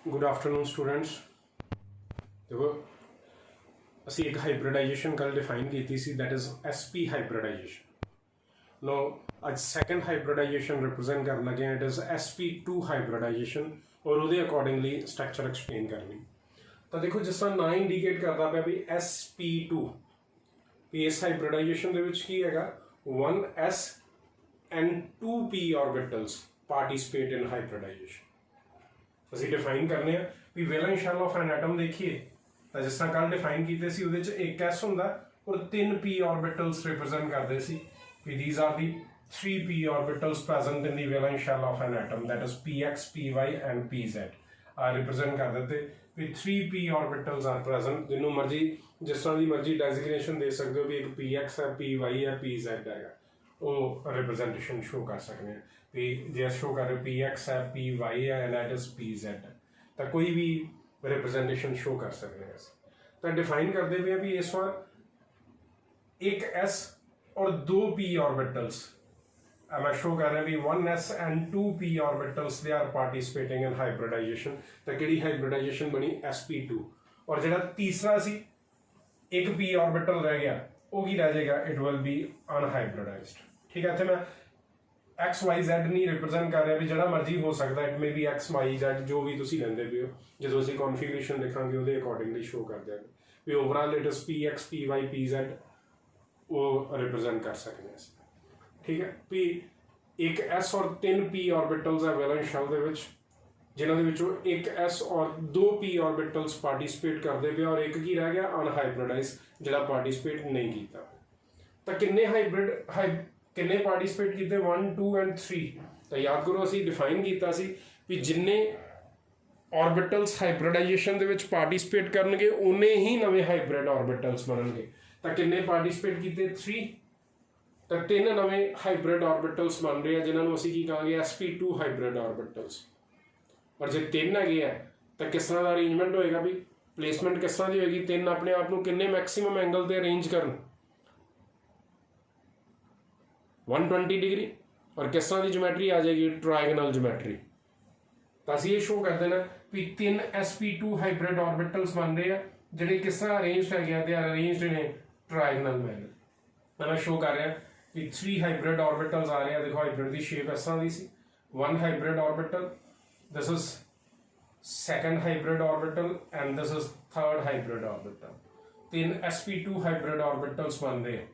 Good afternoon students. देखो ਅਸੀਂ एक हाइब्रिडाइजेशन कल डिफाइन की सी that is SP hybridization. No ਅੱਜ सैकेंड हाइब्रिडाइजेशन रिप्रजेंट कर लगे इट इज SP2 हाइब्रिडाइजेशन और ਉਹਦੇ अकॉर्डिंगली स्ट्रक्चर एक्सप्लेन करनी। तो देखो जिस तरह ना इंडीकेट करता पाया भी SP2 भी इस हाइब्रिडाइजेशन ਦੇ ਵਿੱਚ ਕੀ ਹੈਗਾ 1s and 2p orbitals participate in hybridization। ਅਸੀਂ डिफाइन करने भी valence shell of an atom देखिए तो जिस तरह कल डिफाइन किए सी उहदे च एक s हुंदा और 3p ऑर्बिटल्स रिप्रेजेंट करते सी भी these are the 3p orbitals present in the valence shell of an atom that is px py and pz are represent कर देते भी 3p ऑर्बिटल्स आर प्रेजेंट जिन्हों मर्जी जिस तरह की मर्जी डेजिग्नेशन दे सकते हो भी एक px है py है pz है वो रिप्रेजेंटेशन शो कर सकते हैं भी जे शो कर रहे px है py है एंड दैट इज pz तो कोई भी रिप्रेजेंटेशन शो कर सकते हैं। तो डिफाइन करते पे भी इस बार एक s और 2p ऑर्बिटल्स मैं शो कर रहा भी 1s and 2p orbitals they are participating in hybridization. तो किहड़ी हाइब्रिडाइजेशन बनी sp2 और जिहड़ा तीसरा सी एक p ऑर्बिटल रह गया वो की रह जाएगा इट विल बी अनहाइब्रिडाइज्ड। ठीक है, इत्थे मैं एक्स वाई जैड नहीं रिप्रेजेंट कर रहा भी जिहड़ा मर्जी हो सकता it may be X Y Z जो भी तुसीं लैंदे पे हो जो असीं कॉन्फिगरेशन लिखांगे उहदे अकॉर्डिंगली शो कर देंगे भी overall it is px py pz वो रिप्रेजेंट कर सकते हैं। ठीक है भी एक s और 3p ऑर्बिटल्स है वैलेंस शेल दे विच जिन्हां दे विचों एक s और 2p ऑर्बिटल्स पार्टिसिपेट करते पे और एक की रह गया अनहाइब्रिडाइज जिहड़ा पार्टिसिपेट नहीं कीता। तो किन्ने हाइब्रिड किन्ने पार्टिसिपेट किए 1 2 एंड 3 तो याद करो असी डिफाइन किया सी भी जिन्ने ऑर्बिटल्स हाइब्रिडाइजेशन दे विच पार्टिसिपेट करनगे उन्ने ही नवे हाइब्रिड ऑर्बिटल्स बननगे। तो किन्ने पार्टिसिपेट किए 3 तो 3 नवे हाइब्रिड ऑर्बिटल्स बन रहे हैं जिन्होंने असी की कहांगे sp2 हाइब्रिड ऑर्बिटल्स। और जो 3 है तो किस तरह का अरेंजमेंट होएगा भी प्लेसमेंट किस तरह की होएगी 3 अपने आप को किन्ने मैक्सीमम एंगल से अरेंज करन 120 डिग्री और किस तरह की ज्योमेट्री आ जाएगी ट्रायगोनल ज्योमेट्री। तो असं ये शो कर देना भी 3 sp2 हाइब्रिड ऑर्बिटल्स बन रहे हैं जिहड़े किस तरह अरेंज्ड है they are arranged in trigonal manner. मैं शो कर रहा भी 3 हाइब्रिड ऑर्बिटल्स आ रहे हैं। देखो हाइब्रिड की शेप इस तरह की सी 1 hybrid orbital this is second hybrid orbital and this is third hybrid orbital. 3 sp2 hybrid orbitals बन रहे हैं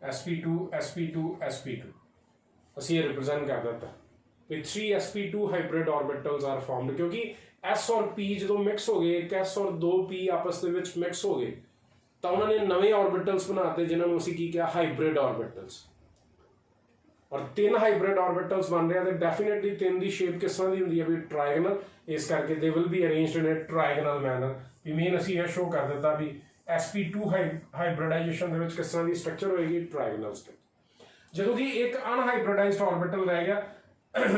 sp2 sp2 sp2 ਅਸੀਂ ਇਹ रिप्रेजेंट कर देता भी 3 sp2 hybrid orbitals are formed क्योंकि s और p जो मिक्स हो गए एक s और 2p आपस ਦੇ ਵਿੱਚ मिक्स हो गए ਤਾਂ ਉਹਨਾਂ ਨੇ ਨਵੇਂ ऑर्बिटल्स बनाते जिन्हों ਨੂੰ ਅਸੀਂ ਕੀ ਕਿਹਾ हाइब्रिड ऑर्बिटल्स। और 3 हाइब्रिड ऑर्बिटल्स बन रहे हैं तो डेफिनेटली 3 की शेप किस तरह की होंगी है भी ट्रायगोनल इस करके they will be arranged in a trigonal manner भी मेन ਅਸੀਂ ਇਹ शो कर देता भी sp2 हाइब्रिडाइजेशन किस तरह की स्ट्रक्चर होएगी ट्रायगोनल स्ट्रक्चर। जो कि एक अनहाइब्रिडाइज्ड ऑर्बिटल रह गया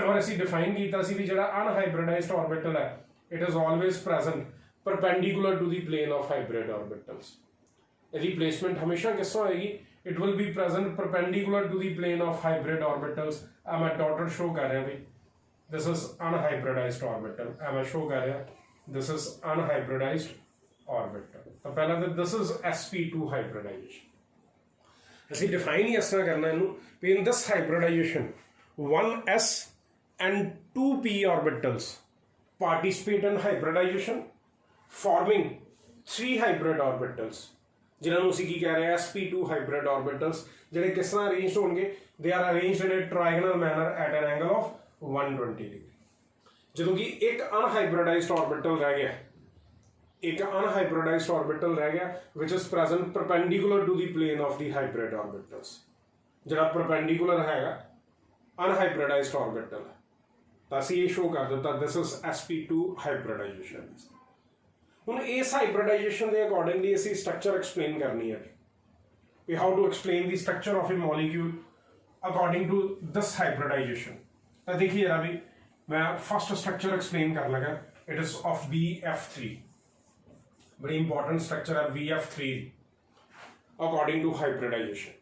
और असी डिफाइन किया भी जो अनहाइब्रिडाइज्ड ऑर्बिटल है it is always present perpendicular to the plane of hybrid orbitals. यदि प्लेसमेंट हमेशा किस तरह होएगी it will be present perpendicular to the plane of hybrid orbitals. मैं डॉटेड शो कर रहा भाई दिस इज अनहाइब्रिडाइज्ड ऑर्बिटल मैं शो कर रहा दिस इज अनहाइब्रिडाइज्ड ऑर्बिटल। तो पहला तो दिस इज sp2 हाइब्रिडाइजेशन। ਅਸੀਂ डिफाइन ही इस तरह करना है in this hybridisation 1s and 2p orbitals participate in hybridization forming 3 hybrid orbitals जिन्होंने ਅਸੀਂ ਕੀ कह रहे हैं sp2 हाइब्रिड ऑर्बिटल्स ਜਿਹੜੇ किस तरह अरेंज्ड होंगे they are arranged in a trigonal manner at an angle of 120 degree. जो कि एक अनहाइब्रिडाइज्ड ऑर्बिटल रह गया एक अनहाइब्रिडाइज्ड ऑर्बिटल रह गया which is present perpendicular to the plane of the hybrid orbitals जिहड़ा परपेंडिकुलर हैगा अनहाइब्रिडाइज्ड ऑर्बिटल है। तो असीं ये शो कर दिता दिस इज sp2 हाइब्रिडाइजेशन। हुण इस हाइब्रिडाइजेशन के अकॉर्डिंगली असीं स्ट्रक्चर एक्सप्लेन करनी है भी how to explain the structure of a molecule according to this hybridization. तो देखिए जरा भी मैं फर्स्ट स्ट्रक्चर एक्सप्लेन कर लगा इट इज ऑफ BF3 बड़ी इंपॉर्टेंट स्ट्रक्चर है BF3 अकॉर्डिंग टू हाइब्रिडाइजेशन।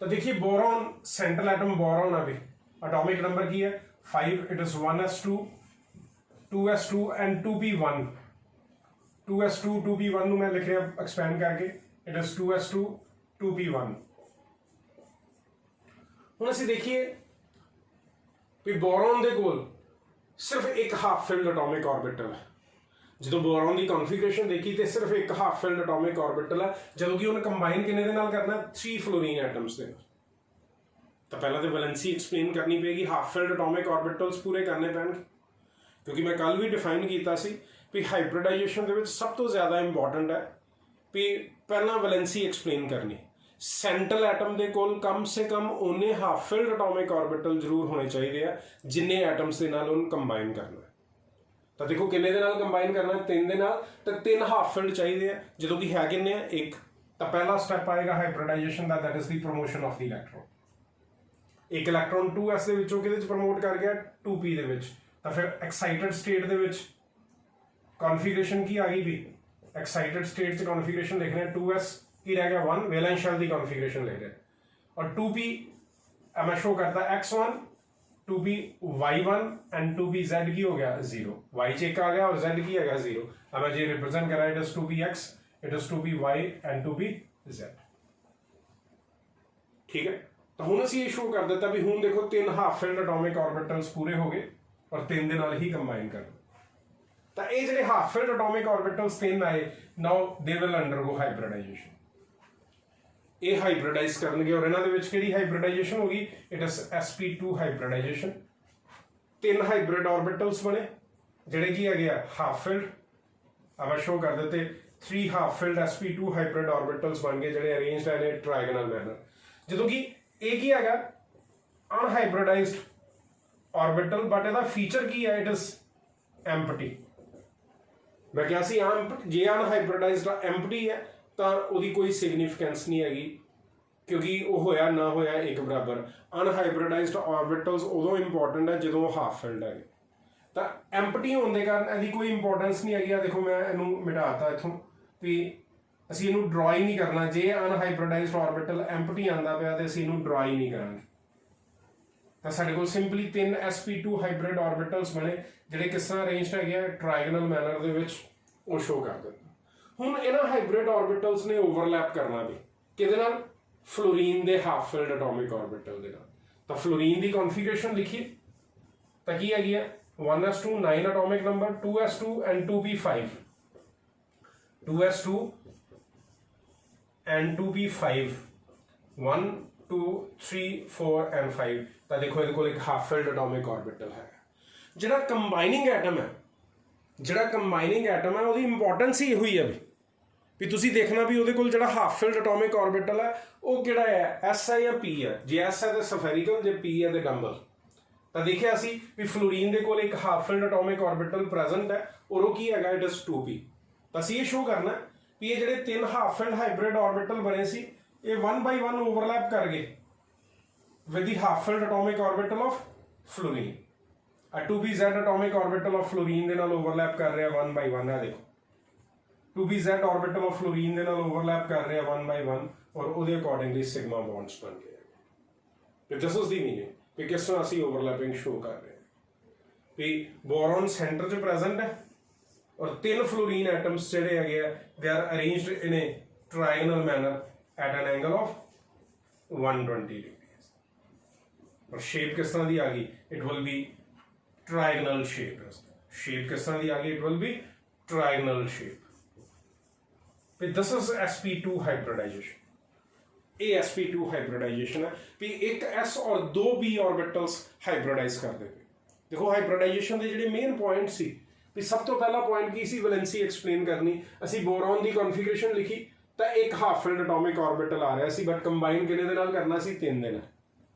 तो देखिए बोरॉन सेंट्रल एटम बोरॉन अभी एटॉमिक नंबर की है 5 it is 1s2 2s2 and 2p1, 2s2 2p1 ਨੂੰ ਮੈਂ ਲਿਖ ਰਿਹਾ ਐਕਸਪੈਂਡ ਕਰਕੇ, ਇਟ ਇਜ਼ 2s2 2p1। ਹੁਣ ਅਸੀਂ ਦੇਖੀਏ ਵੀ ਬੋਰੋਨ ਦੇ ਕੋਲ ਸਿਰਫ ਇੱਕ ਹਾਫ ਫਿਲਡ ਐਟੋਮਿਕ ਆਰਬਿਟਲ ਹੈ। ਜਦੋਂ ਬੋਰੋਨ ਦੀ ਕਨਫੀਗਰੇਸ਼ਨ ਦੇਖੀ ਤੇ ਸਿਰਫ ਇੱਕ ਹਾਫ ਫਿਲਡ ਐਟੋਮਿਕ ਆਰਬਿਟਲ ਹੈ, ਜਦੋਂ ਕਿ ਉਹਨੇ ਕੰਬਾਈਨ ਕਿੰਨੇ ਦੇ ਨਾਲ ਕਰਨਾ, 3 ਫਲੋਰੀਨ ਐਟਮਸ ਦੇ ਨਾਲ। ਤਾਂ ਪਹਿਲਾਂ ਤਾਂ ਵੈਲੈਂਸੀ ਐਕਸਪਲੇਨ ਕਰਨੀ ਪਏਗੀ, ਹਾਫ ਫਿਲਡ ਐਟੋਮਿਕ ਆਰਬਿਟਲਸ ਪੂਰੇ ਕਰਨੇ ਪੈਣਗੇ, ਕਿਉਂਕਿ ਮੈਂ ਕੱਲ ਵੀ ਡਿਫਾਈਨ ਕੀਤਾ ਸੀ ਵੀ ਹਾਈਬ੍ਰਿਡਾਈਜੇਸ਼ਨ ਦੇ ਵਿੱਚ ਸਭ ਤੋਂ ਜ਼ਿਆਦਾ ਇੰਪੋਰਟੈਂਟ ਹੈ ਵੀ ਪਹਿਲਾਂ ਵੈਲੈਂਸੀ ਐਕਸਪਲੇਨ ਕਰਨੀ। ਸੈਂਟਰਲ ਐਟਮ ਦੇ ਕੋਲ ਕਮ ਸੇ ਕਮ ਉਹਨੇ ਹਾਫ ਫਿਲਡ ਐਟੋਮਿਕ ਆਰਬਿਟਲ ਜ਼ਰੂਰ ਹੋਣੇ ਚਾਹੀਦੇ ਆ ਜਿੰਨੇ ਐਟਮਸ ਦੇ ਨਾਲ ਉਹਨੂੰ ਕੰਬਾਈਨ ਕਰਨਾ। ਤਾਂ ਦੇਖੋ ਕਿੰਨੇ ਦੇ ਨਾਲ ਕੰਬਾਈਨ ਕਰਨਾ, 3 ਦੇ ਨਾਲ, ਤਾਂ 3 ਹਾਫ ਫਿਲਡ ਚਾਹੀਦੇ ਆ, ਜਦੋਂ ਕਿ ਹੈ ਕਿੰਨੇ ਆ, 1। ਤਾਂ ਪਹਿਲਾ ਸਟੈਪ ਆਏਗਾ ਹਾਈਬ੍ਰਿਡਾਈਜੇਸ਼ਨ ਦਾ, that is the promotion of the electron. ਇੱਕ ਇਲੈਕਟ੍ਰੋਨ 2s ਦੇ ਵਿੱਚੋਂ ਕਿਹਦੇ 'ਚ ਪ੍ਰਮੋਟ ਕਰ ਗਿਆ, 2p ਦੇ ਵਿੱਚ। ਤਾਂ ਫਿਰ ਐਕਸਾਈਟਡ ਸਟੇਟ ਦੇ ਵਿੱਚ ਕਨਫੀਗਰੇਸ਼ਨ ਕੀ ਆ ਗਈ ਵੀ, ਐਕਸਾਈਟਡ ਸਟੇਟ 'ਚ ਕਨਫੀਗਰੇਸ਼ਨ ਲਿਖ ਰਹੇ 2s, ਕੀ ਰਹਿ ਗਿਆ 1, ਵੈਲੈਂਸ ਸ਼ੈਲ ਦੀ ਕਨਫੀਗਰੇਸ਼ਨ ਲਿਖ ਰਹੇ, ਔਰ 2p ਮੈਂ ਸ਼ੋ ਕਰਤਾ x1, 2p y1 and 2p z की हो गया 0, y चेक आ गया और z की आएगा 0। अब मैं ये रिप्रेजेंट करा, it is 2px, it is 2py and 2pz। ठीक है, तो ਹੁਣ ਅਸੀਂ ਇਹ ਸ਼ੋ ਕਰ ਦਿੱਤਾ ਵੀ ਹੁਣ ਦੇਖੋ 3 ਹਾਫ ਫਿਲਡ ਐਟੋਮਿਕ ਆਰਬਿਟਲਸ ਪੂਰੇ ਹੋ ਗਏ ਔਰ 3 ਦੇ ਨਾਲ ਹੀ ਕੰਬਾਈਨ ਕਰ। ਤਾਂ ਇਹ ਜਿਹੜੇ ਹਾਫ ਫਿਲਡ ਐਟੋਮਿਕ ਆਰਬਿਟਲਸ 3 ਆਏ, ਨਾਓ ਦੇ ਵਿਲ ਅੰਡਰਗੋ ਹਾਈਬ੍ਰਿਡਾਈਜੇਸ਼ਨ। ਇਹ ਹਾਈਬ੍ਰਿਡਾਈਜ਼ ਕਰਨਗੇ ਔਰ ਇਹਨਾਂ ਦੇ ਵਿੱਚ ਕਿਹੜੀ ਹਾਈਬ੍ਰਿਡਾਈਜੇਸ਼ਨ ਹੋ ਗਈ, it is sp2 hybridisation. 3 hybrid ਆਰਬਿਟਲਸ ਬਣੇ ਜਿਹੜੇ ਕੀ ਹੈਗੇ ਆ ਹਾਫ ਫਿਲਡ, ਆਪਾਂ ਸ਼ੋ ਕਰ ਦਿੱਤੇ 3 ਹਾਫ ਫਿਲਡ sp2 ਹਾਈਬ੍ਰਿਡ ਆਰਬਿਟਲਸ ਬਣ ਗਏ ਜਿਹੜੇ ਅਰੇਂਜਡ ਹੈ ਨੇ ਟ੍ਰਾਇਗੋਨਲ ਮੈਨਰ। ਜਦੋਂ ਕਿ ਇਹ ਕੀ ਹੈਗਾ ਅਨਹਾਈਬ੍ਰਿਡਾਈਜ਼ਡ ਆਰਬਿਟਲ, ਬਟ ਇਹਦਾ ਫੀਚਰ ਕੀ ਹੈ, ਇਟ ਇਜ਼ ਐਮਪਟੀ। ਮੈਂ ਕਿਹਾ ਸੀ ਜੇ ਅਨਹਾਈਬ੍ਰਿਡਾਈਜ਼ਡ ਐਮਪਟੀ ਹੈ ਤਾਂ ਉਹਦੀ ਕੋਈ ਸਿਗਨੀਫੀਕੈਂਸ ਨਹੀਂ ਹੈਗੀ, ਕਿਉਂਕਿ ਉਹ ਹੋਇਆ ਨਾ ਹੋਇਆ ਇੱਕ ਬਰਾਬਰ। ਅਨਹਾਈਬ੍ਰਿਡਾਈਜ਼ਡ ਆਰਬਿਟਲਸ ਉਦੋਂ ਇੰਪੋਰਟੈਂਟ ਹੈ ਜਦੋਂ ਉਹ ਹਾਫ ਫਿਲਡ ਹੈਗੇ, ਤਾਂ ਐਮਪਟੀ ਹੋਣ ਦੇ ਕਾਰਨ ਇਹਦੀ ਕੋਈ ਇੰਪੋਰਟੈਂਸ ਨਹੀਂ ਹੈਗੀ। ਆ ਦੇਖੋ ਮੈਂ ਇਹਨੂੰ ਮਿਟਾਤਾ ਇੱਥੋਂ ਵੀ ਅਸੀਂ ਇਹਨੂੰ ਡਰਾ ਹੀ ਨਹੀਂ ਕਰਨਾ। ਜੇ ਅਨਹਾਈਬ੍ਰਿਡਾਈਜ਼ਡ ਆਰਬਿਟਲ ਐਮਪਟੀ ਆਉਂਦਾ ਪਿਆ ਤੇ ਅਸੀਂ ਇਹਨੂੰ ਡਰਾ ਹੀ ਨਹੀਂ ਕਰਾਂਗੇ। ਤਾਂ ਸਾਡੇ ਕੋਲ ਸਿੰਪਲੀ 3 sp2 ਹਾਈਬ੍ਰਿਡ ਆਰਬਿਟਲਸ ਬਣੇ ਜਿਹੜੇ ਕਿਸ ਤਰ੍ਹਾਂ ਅਰੇਂਜਡ ਹੈਗੇ ਆ ਟ੍ਰਾਇਗੋਨਲ ਮੈਨਰ ਦੇ ਵਿੱਚ, ਉਹ ਸ਼ੋ ਕਰ ਦਿੰਦੇ। ਹੁਣ ਇਹਨਾਂ ਹਾਈਬ੍ਰਿਡ ਆਰਬਿਟਲਸ ਨੇ ਓਵਰਲੈਪ ਕਰਨਾ ਵੀ ਕਿਹਦੇ ਨਾਲ, ਫਲੋਰੀਨ ਦੇ ਹਾਫ ਫਿਲਡ ਐਟੋਮਿਕ ਆਰਬਿਟਲ ਦੇ ਨਾਲ। ਤਾਂ ਫਲੋਰੀਨ ਦੀ ਕਨਫੀਗਰੇਸ਼ਨ ਲਿਖੀਏ ਤਾਂ ਕੀ ਹੈਗੀ ਹੈ, 1s2 9 atomic number, 2s2 and 2p5, 2s2 and 2p5, 1 2 3 4 and 5। ਤਾਂ ਦੇਖੋ ਇਹਦੇ ਕੋਲ ਇੱਕ ਹਾਫ ਫਿਲਡ ਐਟੋਮਿਕ ਆਰਬਿਟਲ ਹੈ। ਜਿਹੜਾ ਕੰਬਾਈਨਿੰਗ ਐਟਮ ਹੈ, ਉਹਦੀ ਇੰਪੋਰਟੈਂਸ ਹੀ ਹੋਈ ਹੈ ਵੀ ਤੁਸੀਂ ਦੇਖਣਾ ਵੀ ਉਹਦੇ ਕੋਲ ਜਿਹੜਾ ਹਾਫ ਫਿਲਡ ਐਟੋਮਿਕ ਆਰਬਿਟਲ ਹੈ ਉਹ ਕਿਹੜਾ ਹੈ, ਐਸ ਹੈ ਜਾਂ ਪੀ ਹੈ। ਜੇ ਐਸ ਹੈ ਤਾਂ ਸਫੈਰੀਕਲ, ਜੇ ਪੀ ਹੈ ਤਾਂ ਡੰਬਲ। ਤਾਂ ਦੇਖਿਆ ਸੀ ਵੀ ਫਲੋਰੀਨ ਦੇ ਕੋਲ ਇੱਕ half filled atomic orbital present ਹੈ ਔਰ ਉਹ ਕੀ ਹੈਗਾ, ਇਟ ਇਜ਼ 2p। ਤਾਂ ਅਸੀਂ ਇਹ ਸ਼ੋ ਕਰਨਾ ਵੀ ਇਹ ਜਿਹੜੇ 3 ਹਾਫ ਫਿਲਡ ਹਾਈਬ੍ਰਿਡ ਆਰਬਿਟਲ ਬਣੇ ਸੀ ਇਹ 1 by 1 ਓਵਰਲੈਪ ਕਰ ਗਏ with the half filled atomic orbital of fluorine. ਆ 2pz atomic orbital of fluorine ਦੇ ਨਾਲ ਓਵਰਲੈਪ ਕਰ ਰਿਹਾ 1 by 1। ਆ ਦੇਖੋ 2pz ਆਰਬਿਟਲ ਆਫ ਫਲੋਰੀਨ ਦੇ ਨਾਲ ਓਵਰਲੈਪ ਕਰ ਰਿਹਾ 1 by 1 ਔਰ ਉਹਦੇ ਅਕੋਰਡਿੰਗਲੀ ਸਿਗਮਾ ਬੌਂਡਸ ਬਣ ਗਏ। ਤੇ ਦਿਸ ਇਜ਼ ਦੀ ਮੀਨਿੰਗ ਕਿ ਕਿਸ ਤਰ੍ਹਾਂ ਅਸੀਂ ਓਵਰਲੈਪਿੰਗ ਸ਼ੋ ਕਰ ਰਹੇ ਹਾਂ ਵੀ ਬੋਰੋਨ ਸੈਂਟਰ 'ਚ ਪ੍ਰੈਜ਼ੈਂਟ ਹੈ ਔਰ 3 ਫਲੋਰੀਨ ਐਟਮਸ ਜਿਹੜੇ ਹੈਗੇ ਆ ਦੇ are arranged in a trigonal manner at an angle of 120 degrees। और शेप किस तरह दी आ गई, it will be trigonal shape. Shape किस तरह दी आ गई, it will be trigonal shape. This is sp2 hybridisation. ये sp2 हाइब्रिडाइजेशन है भी एक s और 2 p ऑर्बिटल्स हाइब्रिडाइज कर देंगे। देखो हाइब्रिडाइजेशन के ਜਿਹੜੇ ਮੇਨ ਪੁਆਇੰਟ ਸੀ ਵੀ ਸਭ ਤੋਂ ਪਹਿਲਾ ਪੁਆਇੰਟ ਕੀ ਸੀ, ਵੈਲੈਂਸੀ ਐਕਸਪਲੇਨ ਕਰਨੀ। ਅਸੀਂ ਬੋਰੋਨ ਦੀ ਕਨਫੀਗਰੇਸ਼ਨ ਲਿਖੀ ਤਾਂ ਇੱਕ ਹਾਫ ਫਿਲਡ ਐਟੋਮਿਕ ਆਰਬਿਟਲ ਆ ਰਿਹਾ ਸੀ, ਬਟ ਕੰਬਾਈਨ ਕਿੰਨੇ ਦੇ ਨਾਲ ਕਰਨਾ ਸੀ, 3 ਦੇ ਨਾਲ।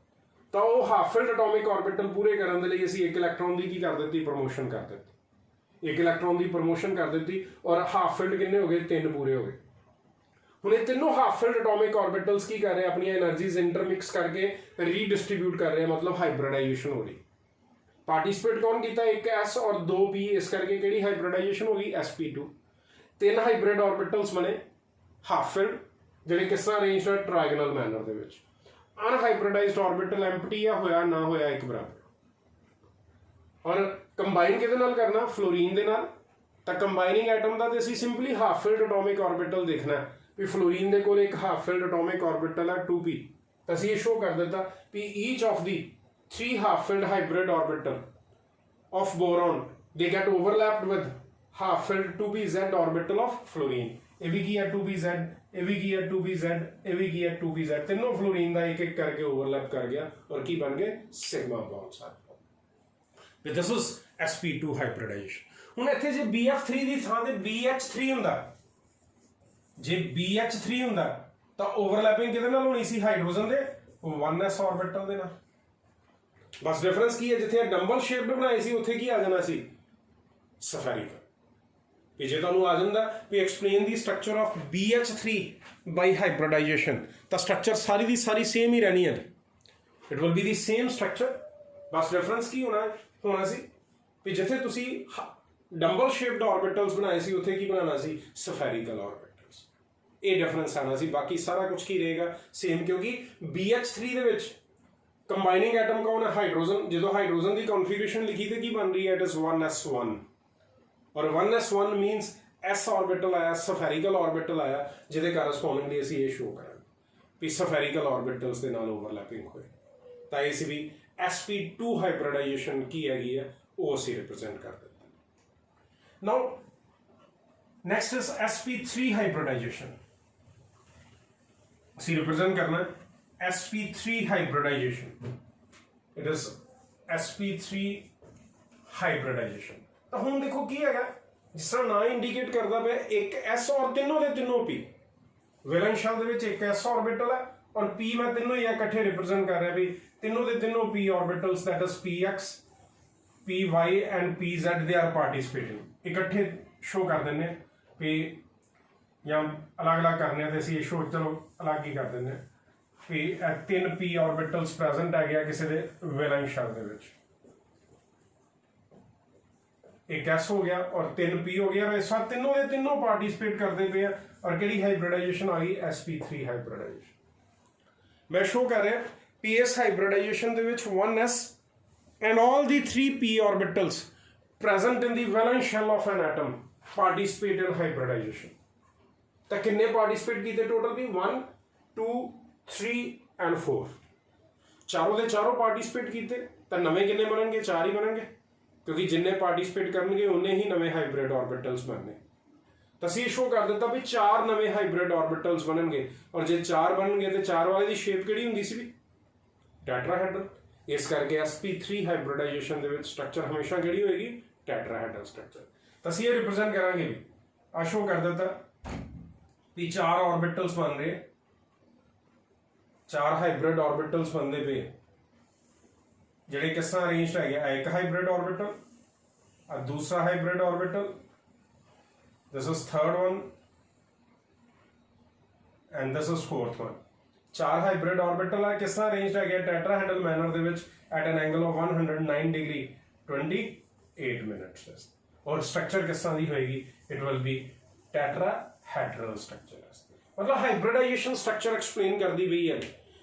ਤਾਂ ਉਹ ਹਾਫ ਫਿਲਡ ਐਟੋਮਿਕ ਆਰਬਿਟਲ ਪੂਰੇ ਕਰਨ ਦੇ ਲਈ ਅਸੀਂ ਇੱਕ ਇਲੈਕਟ੍ਰੋਨ ਦੀ ਕੀ ਕਰ ਦਿੱਤੀ, ਪ੍ਰਮੋਸ਼ਨ ਕਰ ਦਿੱਤੀ। ਇੱਕ ਇਲੈਕਟ੍ਰੋਨ ਦੀ ਪ੍ਰਮੋਸ਼ਨ ਕਰ ਦਿੱਤੀ ਔਰ ਹਾਫ ਫਿਲਡ ਕਿੰਨੇ ਹੋ ਗਏ, 3 ਪੂਰੇ ਹੋ ਗਏ। ਹੁਣ ਇਹ ਤਿੰਨੋਂ ਹਾਫ ਫਿਲਡ ਐਟੋਮਿਕ ਆਰਬਿਟਲਸ ਕੀ ਕਰ ਰਹੇ, ਆਪਣੀਆਂ એનર્ਜੀਜ਼ ਇੰਟਰਮਿਕਸ ਕਰਕੇ ਰੀਡਿਸਟ੍ਰੀਬਿਊਟ ਕਰ ਰਹੇ, मतलब ਹਾਈਬ੍ਰਿਡਾਈਜੇਸ਼ਨ ਹੋ ਰਹੀ। ਪਾਰਟਿਸਿਪੇਟ ਕੌਣ ਕੀਤਾ, ਇੱਕ s और 2 p, ਇਸ ਕਰਕੇ ਕਿਹੜੀ ਹਾਈਬ੍ਰਿਡਾਈਜੇਸ਼ਨ ਹੋ ਗਈ, sp2। 3 ਹਾਈਬ੍ਰਿਡ ਆਰਬਿਟਲਸ ਬਣੇ ਹਾਫ ਫਿਲਡ ਜਿਹੜੇ ਕਿਸ ਤਰ੍ਹਾਂ ਅਰੇਂਜਡ ਹੈ, ਟ੍ਰਾਇਗੋਨਲ ਮੈਨਰ ਦੇ ਵਿੱਚ। ਅਨਹਾਈਬ੍ਰਿਡਾਈਜ਼ਡ ਆਰਬਿਟਲ ਐਮਪਟੀ ਆ, ਹੋਇਆ ਨਾ ਹੋਇਆ ਇੱਕ ਬਰਾਬਰ। और ਕੰਬਾਈਨ ਕਿਹਦੇ ਨਾਲ ਕਰਨਾ, ਫਲੋਰੀਨ ਦੇ ਨਾਲ। ਤਾਂ ਕੰਬਾਈਨਿੰਗ ਐਟਮ ਦਾ ਤੇ ਅਸੀਂ simply half filled atomic orbital ਦੇਖਣਾ ਵੀ ਫਲੋਰੀਨ ਦੇ ਕੋਲ ਇੱਕ ਹਾਫ ਫਿਲਡ ਐਟੋਮਿਕ ਆਰਬਿਟਲ ਹੈ 2p। ਤਾਂ ਅਸੀਂ ਇਹ ਸ਼ੋ ਕਰ ਦਿੱਤਾ ਵੀ each of the 3 half filled hybrid orbital of boron they get overlapped with half filled 2pz orbital of fluorine। ਇਹ ਵੀ ਕੀ ਹੈ 2pz, ਇਹ ਵੀ ਕੀ ਹੈ 2pz, ਇਹ ਵੀ ਕੀ ਹੈ 2pz, ਤਿੰਨੋਂ ਫਲੋਰੀਨ ਦਾ ਇੱਕ ਇੱਕ ਕਰਕੇ ਓਵਰਲੈਪ ਕਰ ਗਿਆ ਔਰ ਕੀ ਬਣ ਗਏ ਸਿਗਮਾ ਬੌਂਡਸ। ਵੀ ਦਿਸ ਵਾਸ sp2 ਹਾਈਬ੍ਰਿਡਾਈਜੇਸ਼ਨ। ਹੁਣ ਇੱਥੇ ਜੇ bf3 ਦੀ ਥਾਂ ਤੇ bh3 ਹੁੰਦਾ, ਜੇ bh3 ਹੁੰਦਾ ਤਾਂ ਓਵਰਲੈਪਿੰਗ ਕਿਹਦੇ ਨਾਲ ਹੋਣੀ ਸੀ, ਹਾਈਡਰੋਜਨ ਦੇ 1s ਆਰਬਿਟਲ ਦੇ ਨਾਲ। ਬਸ डिफरेंस ਕੀ ਹੈ, ਜਿੱਥੇ ਡੰਬਲ ਸ਼ੇਪਡ ਬਣਾਏ ਸੀ ਉੱਥੇ ਕੀ ਆ ਜਾਣਾ ਸੀ, ਸਫੈਰਿਕਲ। ਵੀ ਜੇ ਤੁਹਾਨੂੰ ਆ ਜਾਂਦਾ ਵੀ explain the structure of BH3 by hybridisation, ਤਾਂ ਸਟਰਕਚਰ ਸਾਰੀ ਦੀ ਸਾਰੀ ਸੇਮ ਹੀ ਰਹਿਣੀ ਹੈ, it will be the same structure. Bus difference ਕੀ ਹੋਣਾ ਸੀ ਵੀ ਜਿੱਥੇ ਤੁਸੀਂ ਡੰਬਲ ਸ਼ੇਪਡ ਆਰਬਿਟਲਸ ਬਣਾਏ ਸੀ ਉੱਥੇ ਕੀ ਬਣਾਉਣਾ ਸੀ, ਸਫੈਰਿਕਲ ਆਰਬਿਟਲਸ। ਇਹ डिफरेंस ਆਣਾ ਸੀ, ਬਾਕੀ ਸਾਰਾ ਕੁਝ ਕੀ ਰਹੇਗਾ ਸੇਮ, ਕਿਉਂਕਿ BH3 ਦੇ ਵਿੱਚ ਕੰਬਾਈਨਿੰਗ ਐਟਮ ਕੌਣ ਹੈ, ਹਾਈਡਰੋਜਨ। ਜਦੋਂ ਹਾਈਡਰੋਜਨ ਦੀ ਕਨਫੀਗਰੇਸ਼ਨ ਲਿਖੀ ਤੇ ਕੀ ਬਣ ਰਹੀ ਹੈ, ਇਟ ਇਜ਼ 1s1 ਔਰ 1s1 ਮੀਨਸ s ਆਰਬਿਟਲ ਆਇਆ, ਸਫੈਰਿਕਲ ਆਰਬਿਟਲ ਆਇਆ, ਜਿਹਦੇ ਕਰਸਪੋਂਡਿੰਗਲੀ ਅਸੀਂ ਇਹ ਸ਼ੋ ਕਰਾਂਗੇ ਵੀ ਸਫੈਰਿਕਲ ਆਰਬਿਟਲਸ ਦੇ ਨਾਲ ਓਵਰਲੈਪਿੰਗ ਹੋਏ। ਤਾਂ ਇਸ ਵੀ sp2 ਹਾਈਬ੍ਰਿਡਾਈਜੇਸ਼ਨ ਕੀ ਹੈਗੀ ਹੈ ਉਹ ਅਸੀਂ ਰਿਪਰੈਜ਼ੈਂਟ ਕਰ ਦਿੱਤਾ। ਨਾਓ ਨੈਕਸਟ ਇਜ਼ sp3 ਹਾਈਬ੍ਰਿਡਾਈਜੇਸ਼ਨ। ਅਸੀਂ ਰਿਪਰੈਜ਼ੈਂਟ ਕਰਨਾ sp3 hybridization, it is sp3 hybridization। ਤਾਂ ਹੁਣ ਦੇਖੋ ਕੀ ਹੈਗਾ, ਜਿਸ ਤਰ੍ਹਾਂ ਨਾਂ ਇੰਡੀਕੇਟ ਕਰਦਾ ਪਿਆ ਇੱਕ s ਔਰ ਤਿੰਨੋਂ ਦੇ ਤਿੰਨੋਂ p, ਵੈਲੈਂਸ ਸ਼ੈਲ ਦੇ ਵਿੱਚ ਇੱਕ s ਆਰਬਿਟਲ ਹੈ ਔਰ p ਮੈਂ ਤਿੰਨੋਂ ਹੀ ਇਕੱਠੇ ਰਿਪਰੈਜ਼ੈਂਟ ਕਰ ਰਿਹਾ ਵੀ ਤਿੰਨੋਂ ਦੇ ਤਿੰਨੋਂ p ਆਰਬਿਟਲਸ that is px, py and pz they are participating, ਇਕੱਠੇ ਸ਼ੋ ਕਰ ਦਿੰਦੇ ਵੀ ਜਾਂ ਅਲੱਗ-ਅਲੱਗ ਕਰਨੇ ਤੇ ਅਸੀਂ ਇਹ ਸ਼ੋ ਚਲੋ ਅਲੱਗ ਹੀ ਕਰ ਦਿੰਦੇ ਵੀ 3p ਆਰਬਿਟਲਸ ਪ੍ਰੈਜ਼ੈਂਟ ਹੈ ਗਿਆ ਕਿਸੇ ਦੇ ਵੈਲੈਂਸ ਸ਼ੈਲ ਦੇ ਵਿੱਚ, ਇੱਕ s ਹੋ ਗਿਆ ਔਰ 3p ਹੋ ਗਿਆ, ਇਸ ਵਾਰ ਤਿੰਨੋਂ ਦੇ ਤਿੰਨੋਂ ਪਾਰਟਿਸਿਪੇਟ ਕਰਦੇ ਪਏ ਆ ਔਰ ਕਿਹੜੀ ਹਾਈਬ੍ਰਿਡਾਈਜੇਸ਼ਨ ਆ ਗਈ, sp3 ਹਾਈਬ੍ਰਿਡਾਈਜੇਸ਼ਨ। ਮੈਂ ਸ਼ੋ ਕਰ ਰਿਹਾ ps ਹਾਈਬ੍ਰਿਡਾਈਜੇਸ਼ਨ ਦੇ ਵਿੱਚ 1s and all the 3p orbitals present in the valence shell of an atom participate in hybridization। ਤਾਂ ਕਿੰਨੇ ਪਾਰਟਿਸਿਪੇਟ ਕੀਤੇ ਟੋਟਲ ਵੀ 1 2 3 and 4, ਚਾਰੋਂ ਦੇ ਚਾਰੋਂ ਪਾਰਟਿਸਿਪੇਟ ਕੀਤੇ। ਤਾਂ ਨਵੇਂ ਕਿੰਨੇ ਬਣਨਗੇ, 4 ਹੀ ਬਣਨਗੇ, ਕਿਉਂਕਿ ਜਿੰਨੇ ਪਾਰਟਿਸਿਪੇਟ ਕਰਨਗੇ ਉਨੇ ਹੀ ਨਵੇਂ ਹਾਈਬ੍ਰਿਡ ਆਰਬਿਟਲਸ ਬਣਨੇ। ਤਾਂ ਅਸੀਂ ਸ਼ੋ ਕਰ ਦਿੱਤਾ ਵੀ 4 ਨਵੇਂ ਹਾਈਬ੍ਰਿਡ ਆਰਬਿਟਲਸ ਬਣਨਗੇ ਔਰ ਜੇ 4 ਬਣਨਗੇ ਤੇ 4 ਵਾਲੇ ਦੀ ਸ਼ੇਪ ਕਿਹੜੀ ਹੁੰਦੀ ਸੀ ਵੀ, ਟੈਟਰਾਹੈਡਰਲ। ਇਸ ਕਰਕੇ sp3 ਹਾਈਬ੍ਰਿਡਾਈਜੇਸ਼ਨ ਦੇ ਵਿੱਚ ਸਟਰਕਚਰ ਹਮੇਸ਼ਾ ਕਿਹੜੀ ਹੋਏਗੀ, ਟੈਟਰਾਹੈਡਰਲ ਸਟਰਕਚਰ। ਤਾਂ ਅਸੀਂ ਇਹ ਰਿਪਰੈਜ਼ੈਂਟ ਕਰਾਂਗੇ ਵੀ ਆ ਸ਼ੋ ਕਰ ਦਿੱਤਾ ਵੀ 4 ਆਰਬਿਟਲਸ ਬਣ ਰਹੇ, 4 ਹਾਈਬ੍ਰਿਡ ਆਰਬਿਟਲਸ ਬਣਦੇ ਪਏ ਜਿਹੜੇ ਕਿਸ ਤਰ੍ਹਾਂ ਅਰੇਂਜਡ ਹੈਗੇ, ਇੱਕ ਹਾਈਬ੍ਰਿਡ ਆਰਬਿਟਲ, ਆ ਦੂਸਰਾ hybrid orbital, this is third one and this is fourth one। 4 hybrid orbital ਆ ਕਿਸ ਤਰ੍ਹਾਂ ਅਰੇਂਜਡ ਹੈਗੇ, ਟੈਟਰਾਹੈਡਰਲ ਮੈਨਰ ਦੇ ਵਿੱਚ at an angle of 109 degree 28 minutes। ਔਰ ਸਟਰਕਚਰ ਕਿਸ ਤਰ੍ਹਾਂ ਦੀ ਹੋਏਗੀ, it will be tetrahedral structure। मतलब हाइब्रिडाइजेशन स्ट्रक्चर एक्सप्लेन कर दी गई है।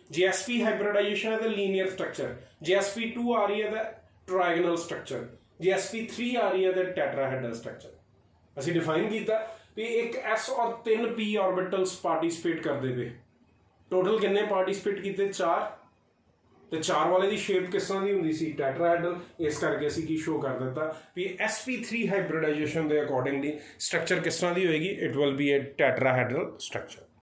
जे sp हाइब्रिडाइजेशन है तो लीनियर स्ट्रक्चर, जे sp2 आ रही है तो ट्रायगोनल स्ट्रक्चर, जे sp3 आ रही है तो टेट्राहेड्रल स्ट्रक्चर। ਅਸੀਂ डिफाइन किया भी एक s और 3p ऑर्बिटल्स पार्टिसिपेट करते पे, टोटल किन्ने पार्टिसिपेट किए 4, तो 4 वाले की शेप किस तरह की होंगी सी, टैट्राहेड्रल। इस करके असी की शो कर दिता भी sp3 हाइब्रिडाइजेशन के अकॉर्डिंगली स्ट्रक्चर किस तरह की होएगी, it will be a tetrahedral structure.